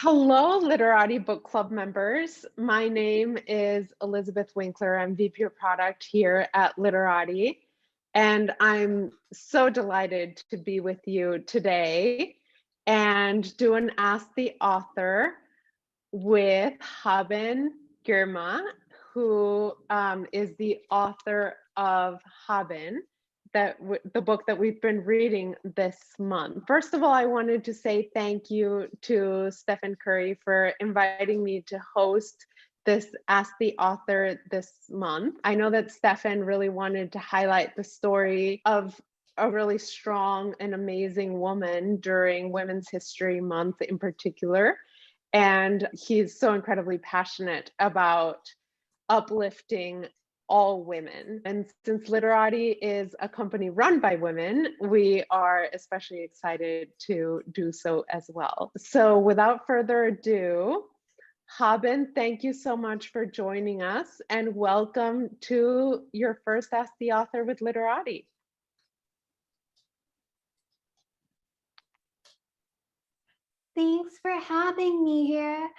Hello, Literati Book Club members. My name is Elizabeth Winkler. I'm VP of Product here at Literati, and I'm so delighted to be with you today and do an Ask the Author with Haben Girma, who is the author of Haben, the book that we've been reading this month. First of all, I wanted to say thank you to Stephen Curry for inviting me to host this Ask the Author this month. I know that Stephen really wanted to highlight the story of a really strong and amazing woman during Women's History Month in particular. And he's so incredibly passionate about uplifting all women. And since Literati is a company run by women, we are especially excited to do so as well. So without further ado, Haben, thank you so much for joining us and welcome to your first Ask the Author with Literati. Thanks for having me here.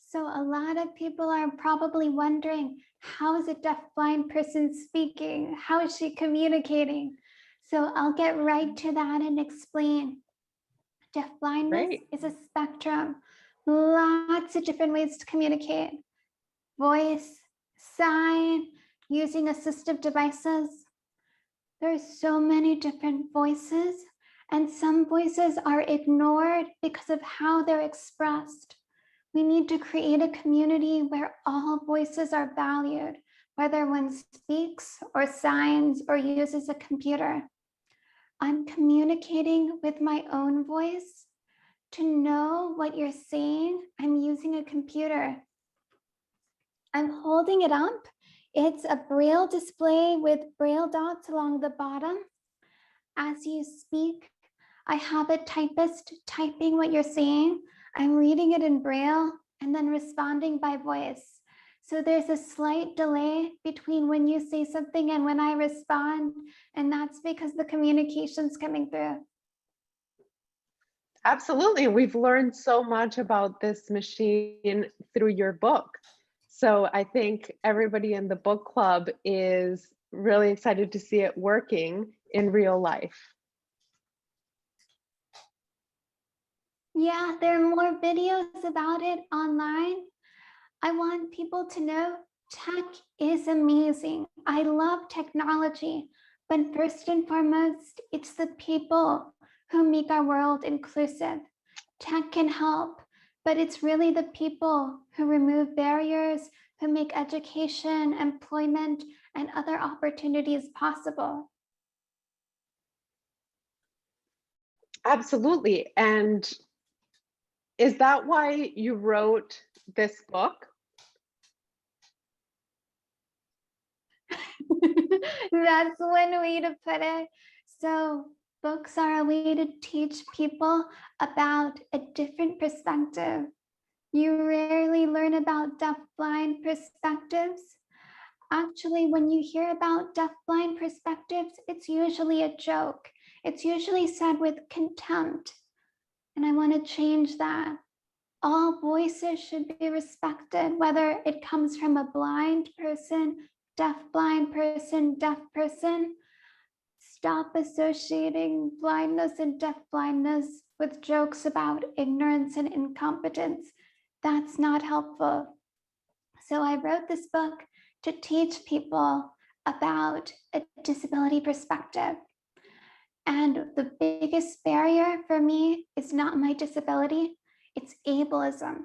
So a lot of people are probably wondering, how is a deafblind person speaking? How is she communicating? So I'll get right to that and explain. Deafblindness is a spectrum, lots of different ways to communicate. Voice, sign, using assistive devices. There's so many different voices, and some voices are ignored because of how they're expressed. We need to create a community where all voices are valued, whether one speaks or signs or uses a computer. I'm communicating with my own voice. To know what you're saying, I'm using a computer. I'm holding it up. It's a Braille display with Braille dots along the bottom. As you speak, I have a typist typing what you're saying. I'm reading it in Braille and then responding by voice. So there's a slight delay between when you say something and when I respond, and that's because the communication's coming through. Absolutely. We've learned so much about this machine through your book. So I think everybody in the book club is really excited to see it working in real life. Yeah, there are more videos about it online. I want people to know tech is amazing. I love technology, but first and foremost, it's the people who make our world inclusive. Tech can help, but it's really the people who remove barriers, who make education, employment, and other opportunities possible. Absolutely. And is that why you wrote this book? That's one way to put it. So books are a way to teach people about a different perspective. You rarely learn about deafblind perspectives. Actually, when you hear about deafblind perspectives, it's usually a joke. It's usually said with contempt. And I want to change that. All voices should be respected, whether it comes from a blind person, deafblind person, deaf person. Stop associating blindness and deafblindness with jokes about ignorance and incompetence. That's not helpful. So I wrote this book to teach people about a disability perspective. And the biggest barrier for me is not my disability, it's ableism.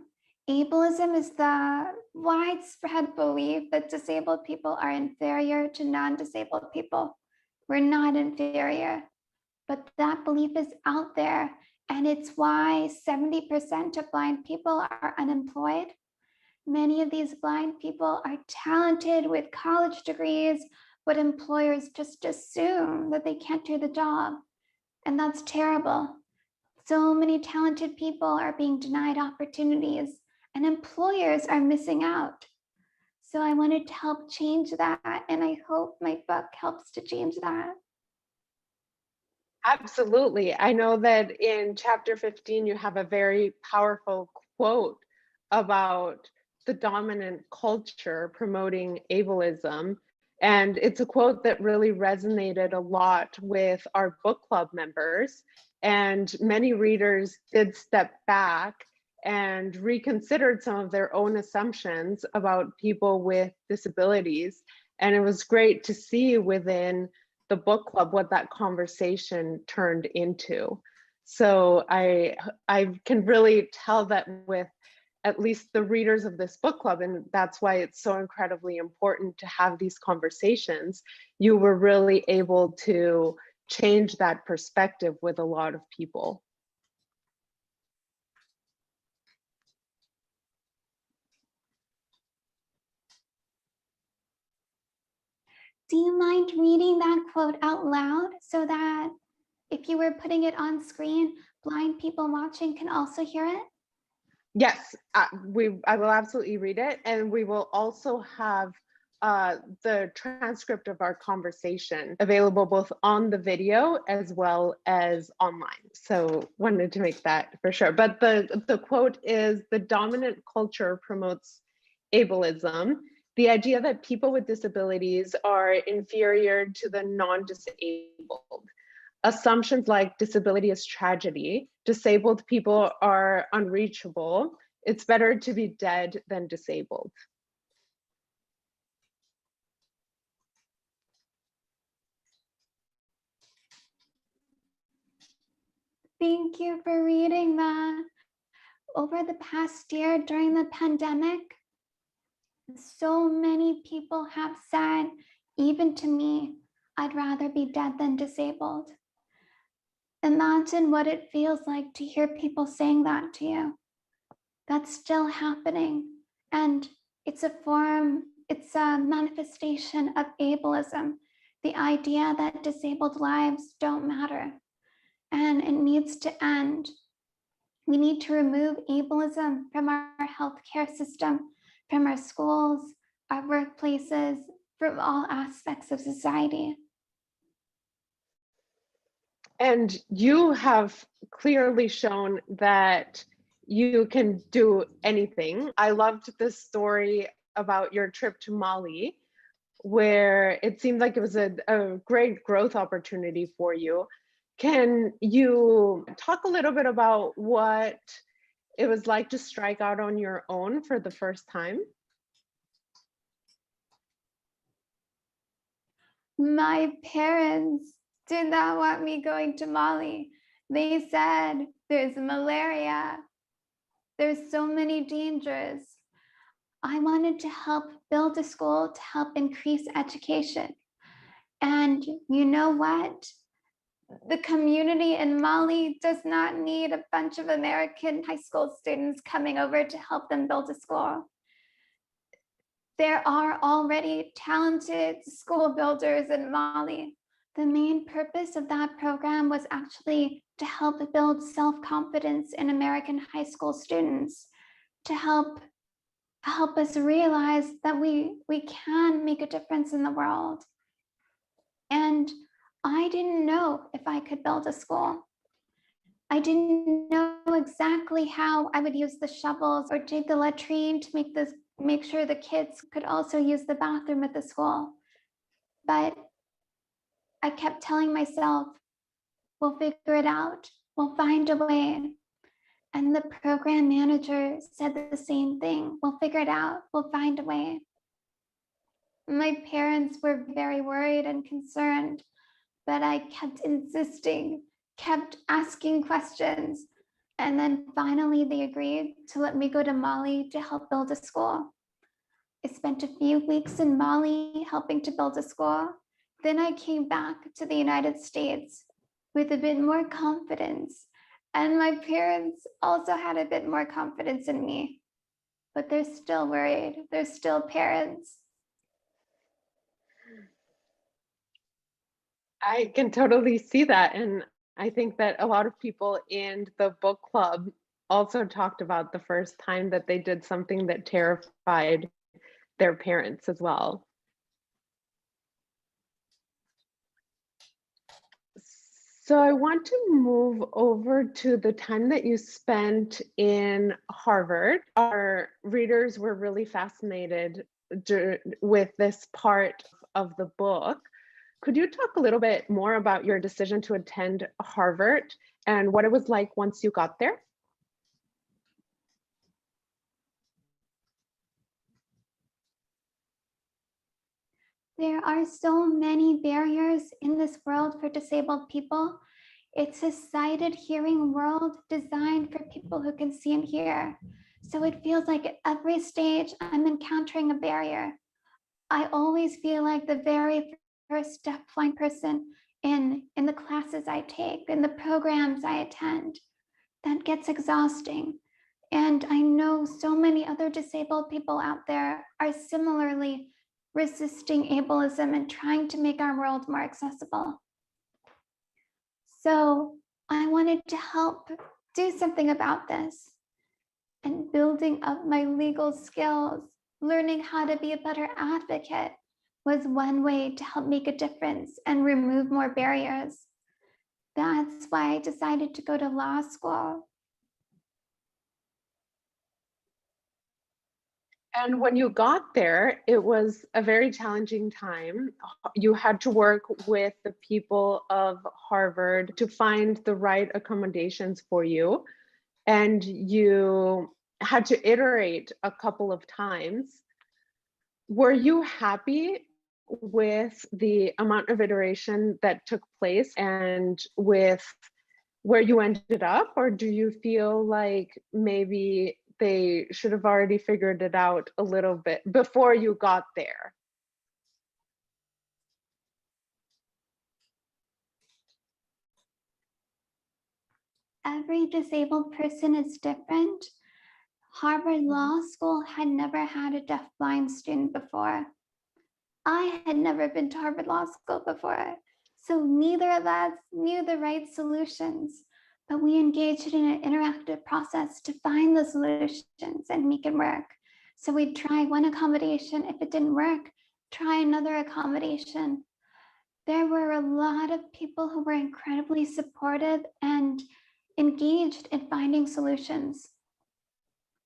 Ableism is the widespread belief that disabled people are inferior to non-disabled people. We're not inferior, but that belief is out there, and it's why 70% of blind people are unemployed. Many of these blind people are talented with college degrees, but employers just assume that they can't do the job, and that's terrible. So many talented people are being denied opportunities, and employers are missing out. So I wanted to help change that, and I hope my book helps to change that. Absolutely. I know that in chapter 15, you have a very powerful quote about the dominant culture promoting ableism. And it's a quote that really resonated a lot with our book club members. And many readers did step back and reconsidered some of their own assumptions about people with disabilities. And it was great to see within the book club what that conversation turned into. So I can really tell that with at least the readers of this book club, and that's why it's so incredibly important to have these conversations, you were really able to change that perspective with a lot of people. Do you mind reading that quote out loud so that if you were putting it on screen, blind people watching can also hear it? Yes, I will absolutely read it. And we will also have the transcript of our conversation available both on the video as well as online. So wanted to make that for sure. But the quote is, "The dominant culture promotes ableism, the idea that people with disabilities are inferior to the non-disabled. Assumptions like disability is tragedy, disabled people are unreachable, it's better to be dead than disabled." Thank you for reading that. Over the past year during the pandemic, so many people have said, even to me, I'd rather be dead than disabled. Imagine what it feels like to hear people saying that to you. That's still happening. And it's a manifestation of ableism, the idea that disabled lives don't matter. And it needs to end. We need to remove ableism from our healthcare system, from our schools, our workplaces, from all aspects of society. And you have clearly shown that you can do anything. I loved this story about your trip to Mali, where it seemed like it was a great growth opportunity for you. Can you talk a little bit about what it was like to strike out on your own for the first time? My parents did not want me going to Mali. They said, there's malaria. There's so many dangers. I wanted to help build a school to help increase education. And you know what? The community in Mali does not need a bunch of American high school students coming over to help them build a school. There are already talented school builders in Mali. The main purpose of that program was actually to help build self-confidence in American high school students, to help us realize that we can make a difference in the world. And I didn't know if I could build a school. I didn't know exactly how I would use the shovels or dig the latrine to make sure the kids could also use the bathroom at the school. But I kept telling myself, we'll figure it out. We'll find a way. And the program manager said the same thing. We'll figure it out. We'll find a way. My parents were very worried and concerned, but I kept insisting, kept asking questions. And then finally they agreed to let me go to Mali to help build a school. I spent a few weeks in Mali helping to build a school. Then I came back to the United States with a bit more confidence. And my parents also had a bit more confidence in me, but they're still worried. They're still parents. I can totally see that. And I think that a lot of people in the book club also talked about the first time that they did something that terrified their parents as well. So I want to move over to the time that you spent in Harvard. Our readers were really fascinated with this part of the book. Could you talk a little bit more about your decision to attend Harvard and what it was like once you got there? There are so many barriers in this world for disabled people. It's a sighted hearing world designed for people who can see and hear. So it feels like at every stage I'm encountering a barrier. I always feel like the very first deafblind person in the classes I take, in the programs I attend. That gets exhausting. And I know so many other disabled people out there are similarly resisting ableism and trying to make our world more accessible. So I wanted to help do something about this. And building up my legal skills, learning how to be a better advocate was one way to help make a difference and remove more barriers. That's why I decided to go to law school. And when you got there, it was a very challenging time. You had to work with the people of Harvard to find the right accommodations for you. And you had to iterate a couple of times. Were you happy with the amount of iteration that took place and with where you ended up? Or do you feel like maybe they should have already figured it out a little bit before you got there? Every disabled person is different. Harvard Law School had never had a deafblind student before. I had never been to Harvard Law School before, so neither of us knew the right solutions, but we engaged in an interactive process to find the solutions and make it work. So we'd try one accommodation. If it didn't work, try another accommodation. There were a lot of people who were incredibly supportive and engaged in finding solutions.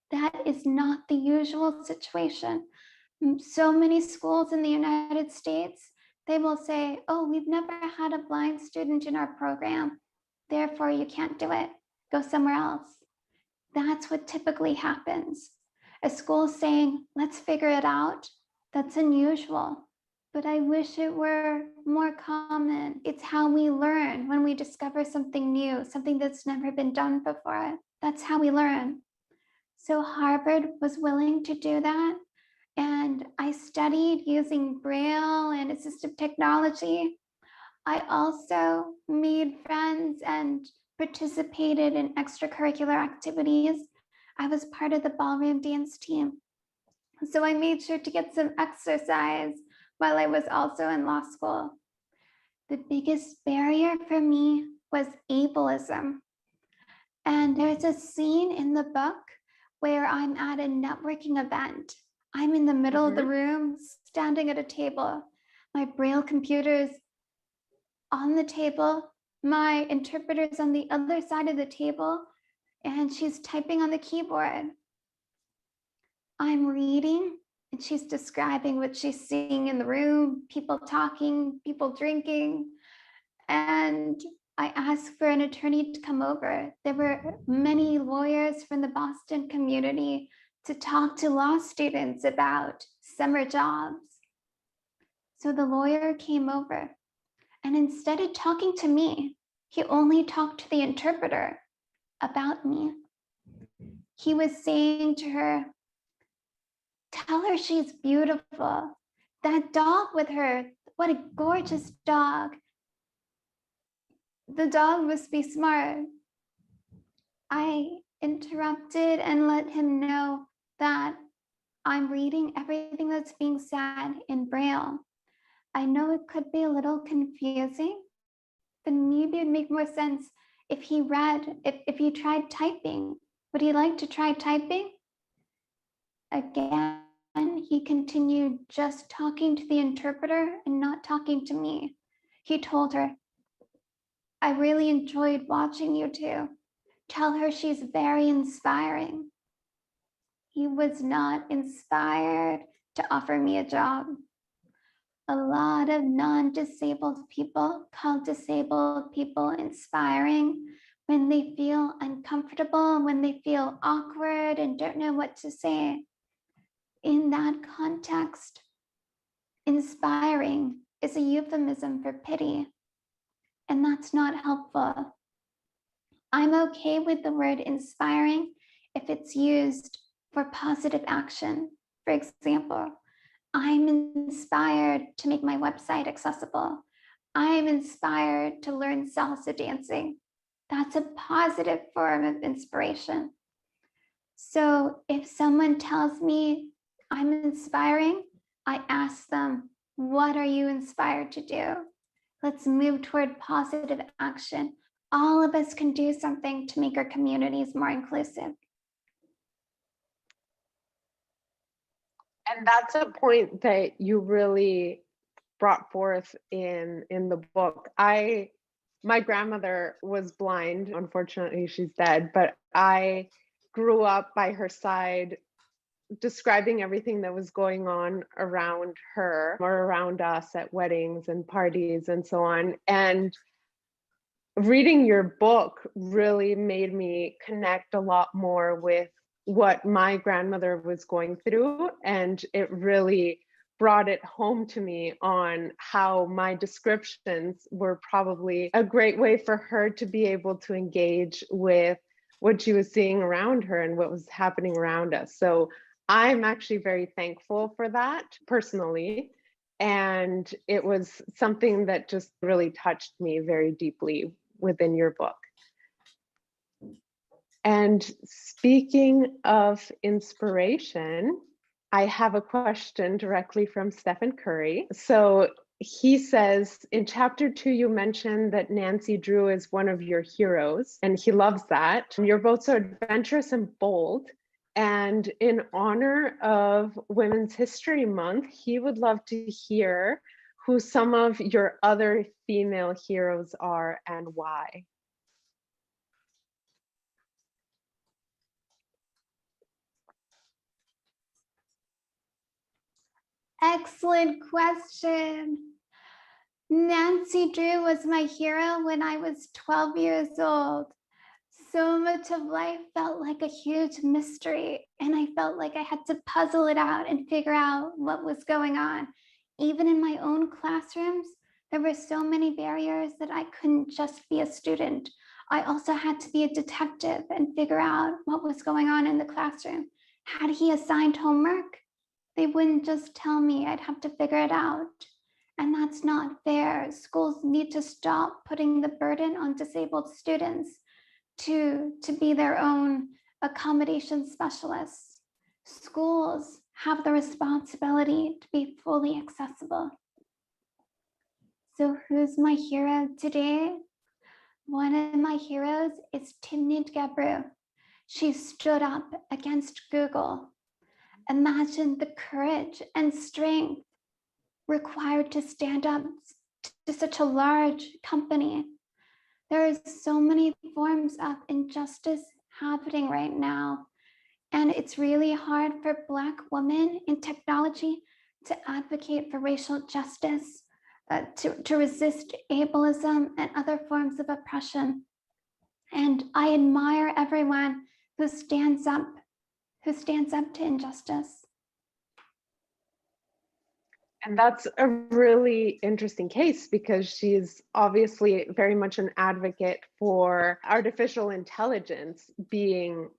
That is not the usual situation. So many schools in the United States, they will say, oh, we've never had a blind student in our program, therefore you can't do it, go somewhere else. That's what typically happens. A school saying, let's figure it out, that's unusual, but I wish it were more common. It's how we learn when we discover something new, something that's never been done before. That's how we learn. So Harvard was willing to do that. And I studied using Braille and assistive technology. I also made friends and participated in extracurricular activities. I was part of the ballroom dance team. So I made sure to get some exercise while I was also in law school. The biggest barrier for me was ableism. And there's a scene in the book where I'm at a networking event. I'm in the middle of the room, standing at a table. My Braille computer's on the table. My interpreter's on the other side of the table, and she's typing on the keyboard. I'm reading, and she's describing what she's seeing in the room, people talking, people drinking. And I asked for an attorney to come over. There were many lawyers from the Boston community to talk to law students about summer jobs. So the lawyer came over, and instead of talking to me, he only talked to the interpreter about me. He was saying to her, tell her she's beautiful. That dog with her, what a gorgeous dog. The dog must be smart. I interrupted and let him know that I'm reading everything that's being said in Braille. I know it could be a little confusing, but maybe it'd make more sense if he read, if he tried typing. Would he like to try typing? Again, he continued just talking to the interpreter and not talking to me. He told her, I really enjoyed watching you two. Tell her she's very inspiring. He was not inspired to offer me a job. A lot of non-disabled people call disabled people inspiring when they feel uncomfortable, when they feel awkward and don't know what to say. In that context, inspiring is a euphemism for pity, and that's not helpful. I'm okay with the word inspiring if it's used for positive action. For example, I'm inspired to make my website accessible. I'm inspired to learn salsa dancing. That's a positive form of inspiration. So if someone tells me I'm inspiring, I ask them, what are you inspired to do? Let's move toward positive action. All of us can do something to make our communities more inclusive. And that's a point that you really brought forth in the book. My grandmother was blind. Unfortunately, she's dead, but I grew up by her side, describing everything that was going on around her or around us at weddings and parties and so on. And reading your book really made me connect a lot more with what my grandmother was going through, and it really brought it home to me on how my descriptions were probably a great way for her to be able to engage with what she was seeing around her and what was happening around us. So I'm actually very thankful for that personally. And it was something that just really touched me very deeply within your book. And speaking of inspiration, I have a question directly from Stephen Curry. So he says, in chapter 2, you mentioned that Nancy Drew is one of your heroes, and he loves that. You're both so adventurous and bold. And in honor of Women's History Month, he would love to hear who some of your other female heroes are and why. Excellent question. Nancy Drew was my hero when I was 12 years old. So much of life felt like a huge mystery, and I felt like I had to puzzle it out and figure out what was going on. Even in my own classrooms, there were so many barriers that I couldn't just be a student. I also had to be a detective and figure out what was going on in the classroom. Had he assigned homework? They wouldn't just tell me, I'd have to figure it out. And that's not fair. Schools need to stop putting the burden on disabled students to be their own accommodation specialists. Schools have the responsibility to be fully accessible. So who's my hero today? One of my heroes is Timnit Gebru. She stood up against Google. Imagine the courage and strength required to stand up to such a large company. There are so many forms of injustice happening right now, and it's really hard for Black women in technology to advocate for racial justice, to resist ableism and other forms of oppression. And I admire everyone who stands up to injustice. And that's a really interesting case because she's obviously very much an advocate for artificial intelligence being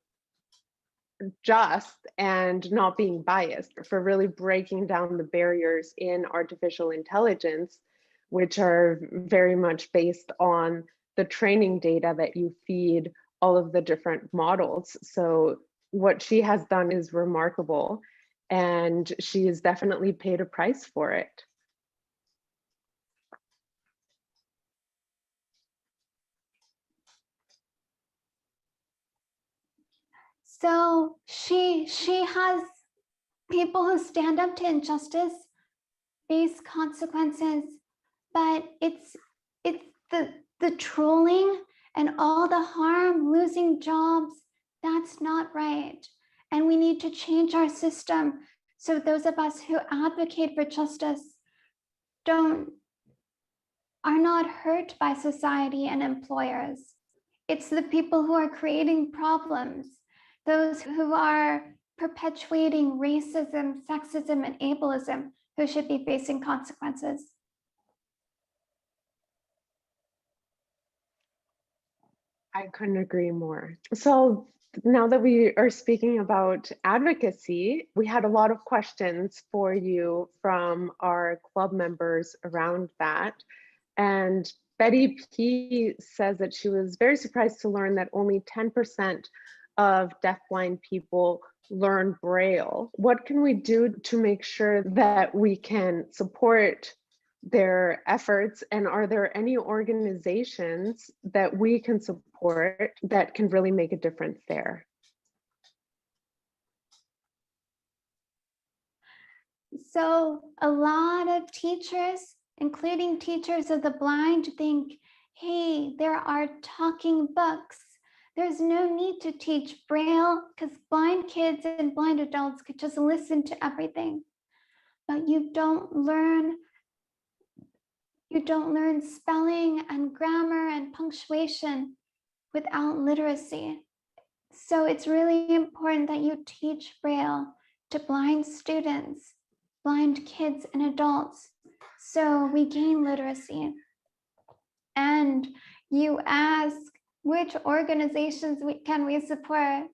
just and not being biased, for really breaking down the barriers in artificial intelligence, which are very much based on the training data that you feed all of the different models. So what she has done is remarkable, and she has definitely paid a price for it. So she has people who stand up to injustice face consequences, but it's The trolling and all the harm, losing jobs, that's not right. And we need to change our system so those of us who advocate for justice are not hurt by society and employers. It's the people who are creating problems, those who are perpetuating racism, sexism, and ableism, who should be facing consequences. I couldn't agree more. So now that we are speaking about advocacy, we had a lot of questions for you from our club members around that. And Betty P says that she was very surprised to learn that only 10% of deafblind people learn Braille. What can we do to make sure that we can support their efforts? And are there any organizations that we can support that can really make a difference there? So a lot of teachers, including teachers of the blind, think, hey, there are talking books. There's no need to teach Braille because blind kids and blind adults could just listen to everything. But you don't learn spelling and grammar and punctuation without literacy. So it's really important that you teach Braille to blind students, blind kids and adults, so we gain literacy. And you ask, which organizations can we support?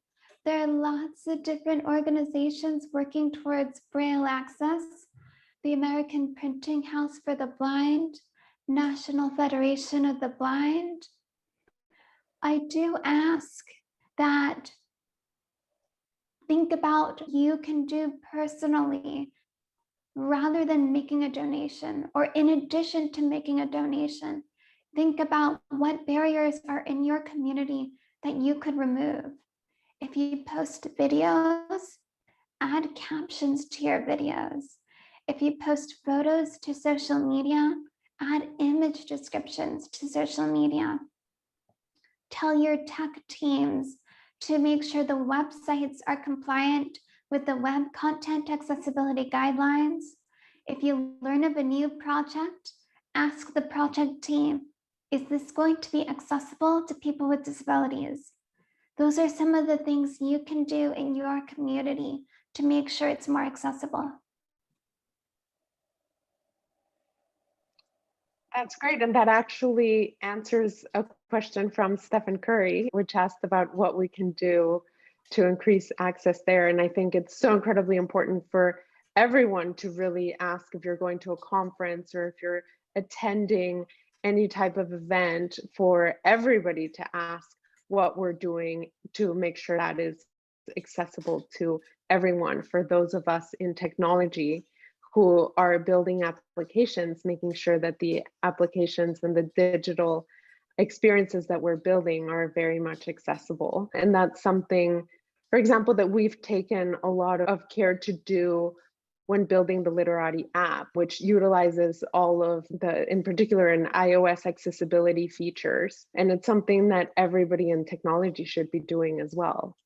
There are lots of different organizations working towards Braille access: the American Printing House for the Blind, National Federation of the Blind. I do ask that think about what you can do personally rather than making a donation, or in addition to making a donation. Think about what barriers are in your community that you could remove. If you post videos, add captions to your videos. If you post photos to social media, add image descriptions to social media. Tell your tech teams to make sure the websites are compliant with the Web Content Accessibility Guidelines. If you learn of a new project, ask the project team, is this going to be accessible to people with disabilities? Those are some of the things you can do in your community to make sure it's more accessible. That's great. And that actually answers a question from Stephen Curry, which asked about what we can do to increase access there. And I think it's so incredibly important for everyone to really ask, if you're going to a conference or if you're attending any type of event, for everybody to ask what we're doing to make sure that is accessible to everyone. For those of us in technology who are building applications, making sure that the applications and the digital experiences that we're building are very much accessible. And that's something, for example, that we've taken a lot of care to do when building the Literati app, which utilizes all of the, in particular, in iOS accessibility features. And it's something that everybody in technology should be doing as well.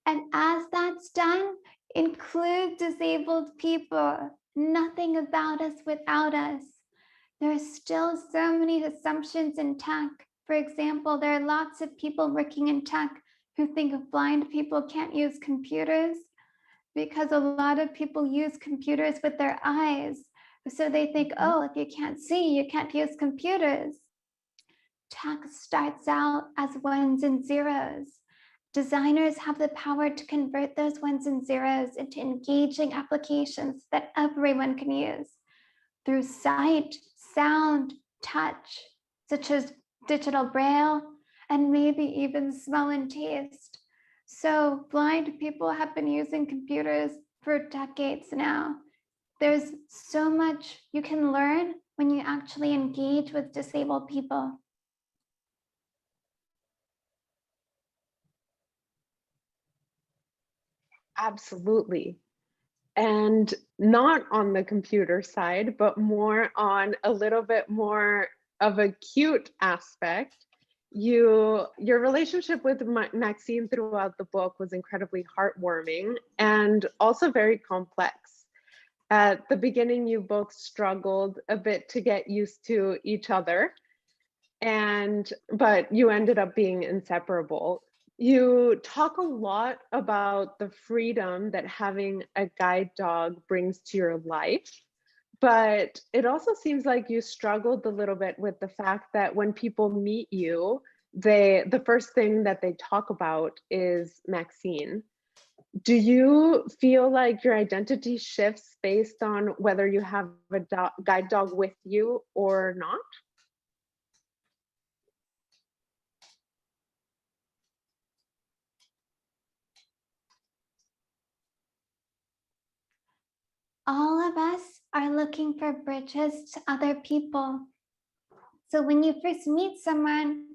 And as that's done, include disabled people. Nothing about us without us. There are still so many assumptions in tech. For example, there are lots of people working in tech who think blind people can't use computers, because a lot of people use computers with their eyes. So they think, oh, if you can't see, you can't use computers. Tech starts out as ones and zeros. Designers have the power to convert those ones and zeros into engaging applications that everyone can use through sight, sound, touch, such as digital Braille, and maybe even smell and taste. So blind people have been using computers for decades now. There's so much you can learn when you actually engage with disabled people. Absolutely. And not on the computer side, but more on a little bit more of a cute aspect. Your relationship with Maxine throughout the book was incredibly heartwarming and also very complex. At the beginning, you both struggled a bit to get used to each other, but you ended up being inseparable. You talk a lot about the freedom that having a guide dog brings to your life, but it also seems like you struggled a little bit with the fact that when people meet you, the first thing that they talk about is Maxine. Do you feel like your identity shifts based on whether you have a guide dog with you or not? All of us are looking for bridges to other people. So when you first meet someone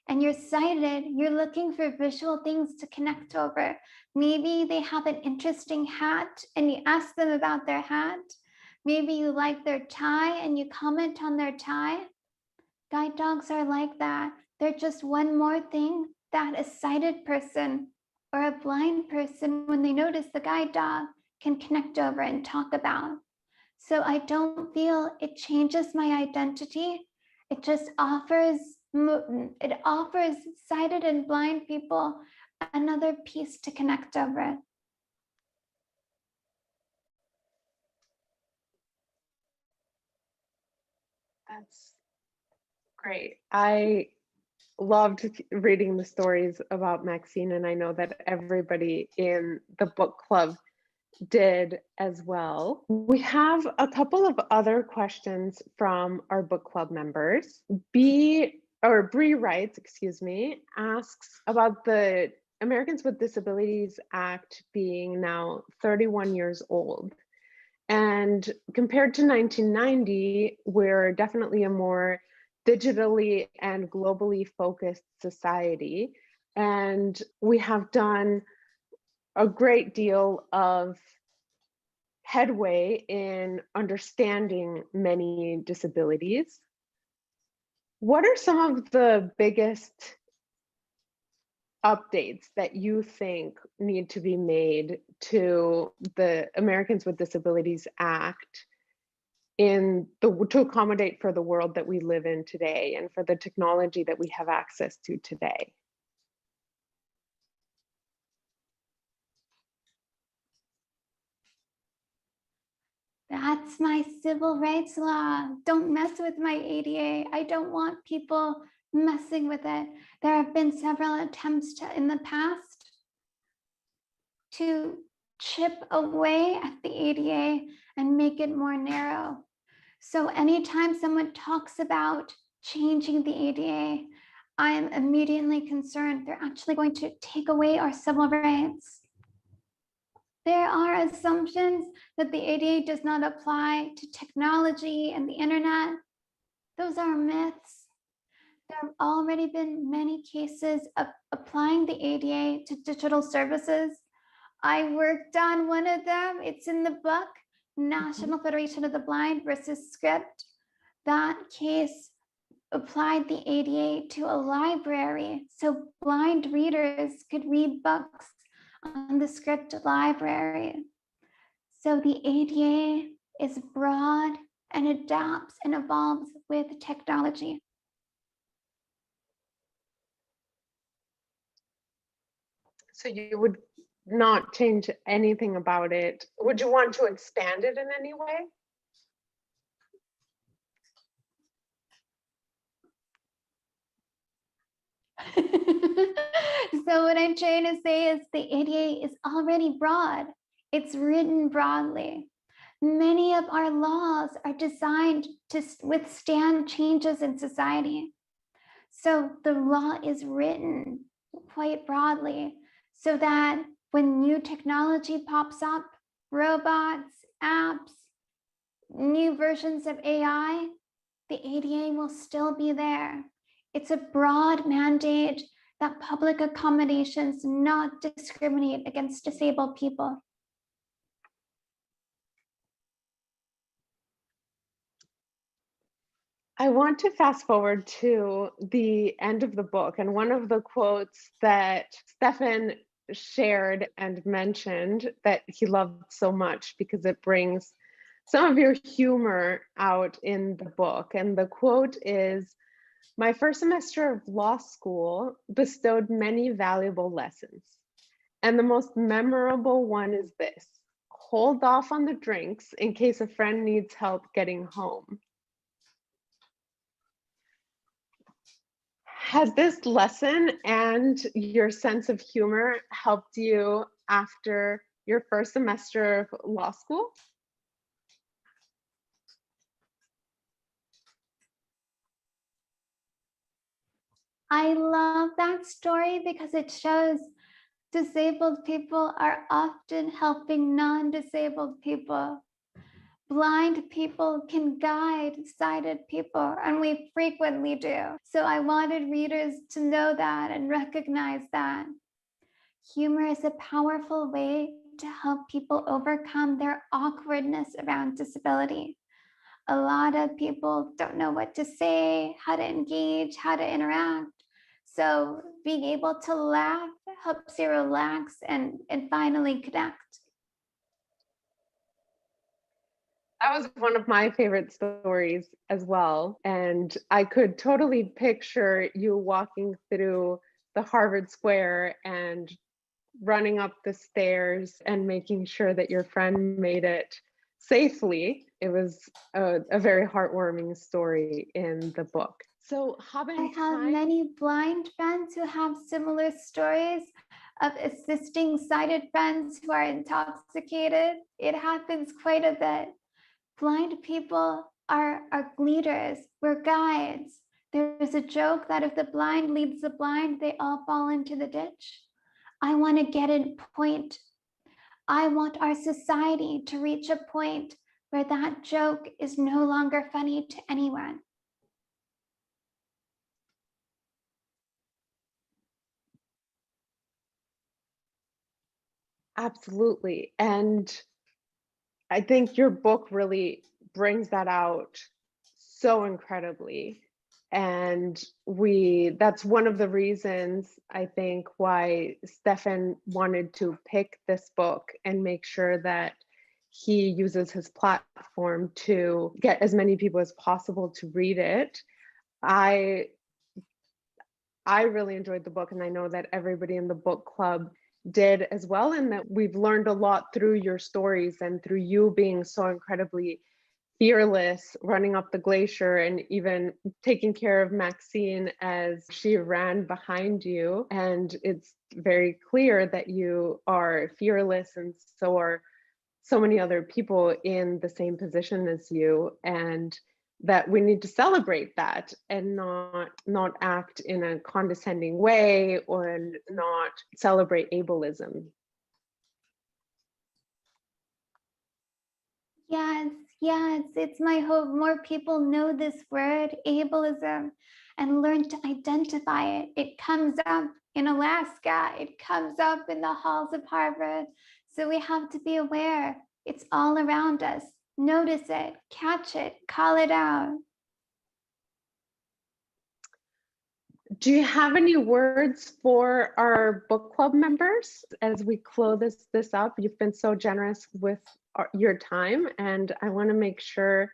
and you're sighted, you're looking for visual things to connect over. Maybe they have an interesting hat and you ask them about their hat. Maybe you like their tie and you comment on their tie. Guide dogs are like that. They're just one more thing that a sighted person or a blind person, when they notice the guide dog, can connect over and talk about. So I don't feel it changes my identity. It just offers sighted and blind people another piece to connect over. That's great. I loved reading the stories about Maxine, and I know that everybody in the book club did as well. We have a couple of other questions from our book club members. Bree writes, excuse me, asks about the Americans with Disabilities Act being now 31 years old. And compared to 1990, we're definitely a more digitally and globally focused society. And we have done a great deal of headway in understanding many disabilities. What are some of the biggest updates that you think need to be made to the Americans with Disabilities Act to accommodate for the world that we live in today and for the technology that we have access to today? That's my civil rights law. Don't mess with my ADA. I don't want people messing with it. There have been several attempts in the past to chip away at the ADA and make it more narrow. So anytime someone talks about changing the ADA, I am immediately concerned they're actually going to take away our civil rights. There are assumptions that the ADA does not apply to technology and the internet. Those are myths. There have already been many cases of applying the ADA to digital services. I worked on one of them. It's in the book, National Federation of the Blind versus Script. That case applied the ADA to a library so blind readers could read books on the script library. So the ADA is broad and adapts and evolves with technology. So you would not change anything about it. Would you want to expand it in any way? So what I'm trying to say is the ADA is already broad. It's written broadly. Many of our laws are designed to withstand changes in society. So the law is written quite broadly so that when new technology pops up, robots, apps, new versions of AI, the ADA will still be there. It's a broad mandate that public accommodations not discriminate against disabled people. I want to fast forward to the end of the book, and one of the quotes that Stefan shared and mentioned that he loved so much because it brings some of your humor out in the book. And the quote is, "My first semester of law school bestowed many valuable lessons. And the most memorable one is this: hold off on the drinks in case a friend needs help getting home." Has this lesson and your sense of humor helped you after your first semester of law school? I love that story because it shows disabled people are often helping non-disabled people. Blind people can guide sighted people, and we frequently do. So I wanted readers to know that and recognize that. Humor is a powerful way to help people overcome their awkwardness around disability. A lot of people don't know what to say, how to engage, how to interact. So being able to laugh helps you relax and finally connect. That was one of my favorite stories as well. And I could totally picture you walking through the Harvard Square and running up the stairs and making sure that your friend made it safely. It was a very heartwarming story in the book. So I have many blind friends who have similar stories of assisting sighted friends who are intoxicated. It happens quite a bit. Blind people are leaders, we're guides. There's a joke that if the blind leads the blind, they all fall into the ditch. I want to get a point. I want our society to reach a point where that joke is no longer funny to anyone. Absolutely. And I think your book really brings that out so incredibly. And that's one of the reasons I think why Stefan wanted to pick this book and make sure that he uses his platform to get as many people as possible to read it. I really enjoyed the book, and I know that everybody in the book club did as well, and that we've learned a lot through your stories and through you being so incredibly fearless, running up the glacier and even taking care of Maxine as she ran behind you. And it's very clear that you are fearless, and so are so many other people in the same position as you, and that we need to celebrate that and not act in a condescending way or not celebrate ableism. Yes, it's my hope more people know this word, ableism, and learn to identify it. It comes up in Alaska, it comes up in the halls of Harvard. So we have to be aware. It's all around us. Notice it, catch it, call it out. Do you have any words for our book club members as we close this up? You've been so generous with your time, and I want to make sure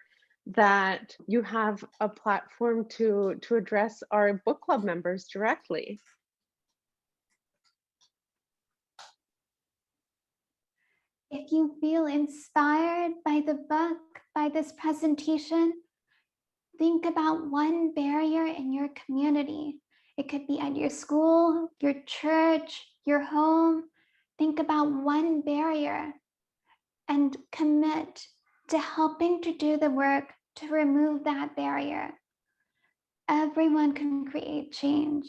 that you have a platform to address our book club members directly. If you feel inspired by the book, by this presentation, think about one barrier in your community. It could be at your school, your church, your home. Think about one barrier and commit to helping to do the work to remove that barrier. Everyone can create change.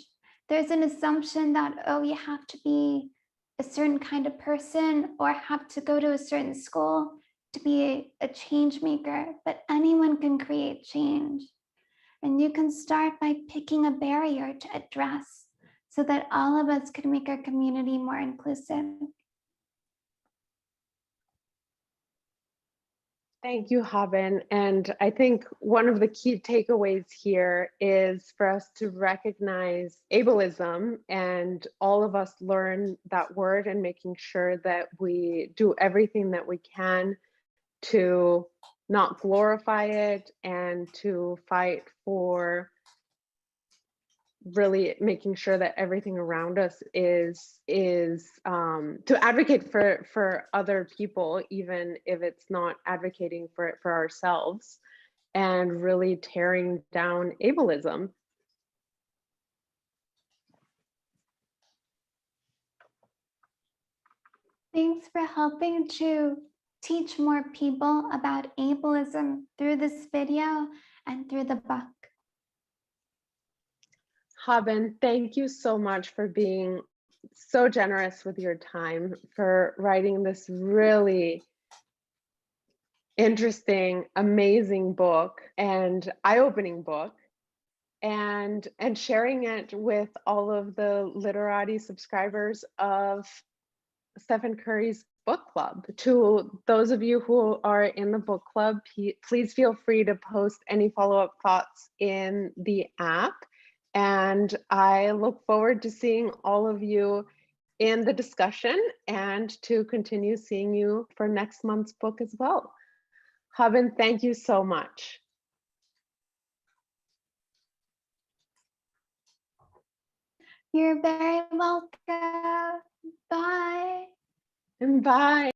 There's an assumption that, oh, you have to be a certain kind of person or have to go to a certain school to be a change maker, but anyone can create change. And you can start by picking a barrier to address. so that all of us could make our community more inclusive. Thank you, Haben. And I think one of the key takeaways here is for us to recognize ableism, and all of us learn that word and making sure that we do everything that we can to not glorify it and to fight for really making sure that everything around us is to advocate for other people, even if it's not advocating for it for ourselves, and really tearing down ableism. Thanks for helping to teach more people about ableism through this video and through the book. Haben, thank you so much for being so generous with your time, for writing this really interesting, amazing book and eye-opening book, and sharing it with all of the Literati subscribers of Stephen Curry's book club. To those of you who are in the book club, please feel free to post any follow-up thoughts in the app. And I look forward to seeing all of you in the discussion and to continue seeing you for next month's book as well. Haben, thank you so much. You're very welcome. Bye. And bye.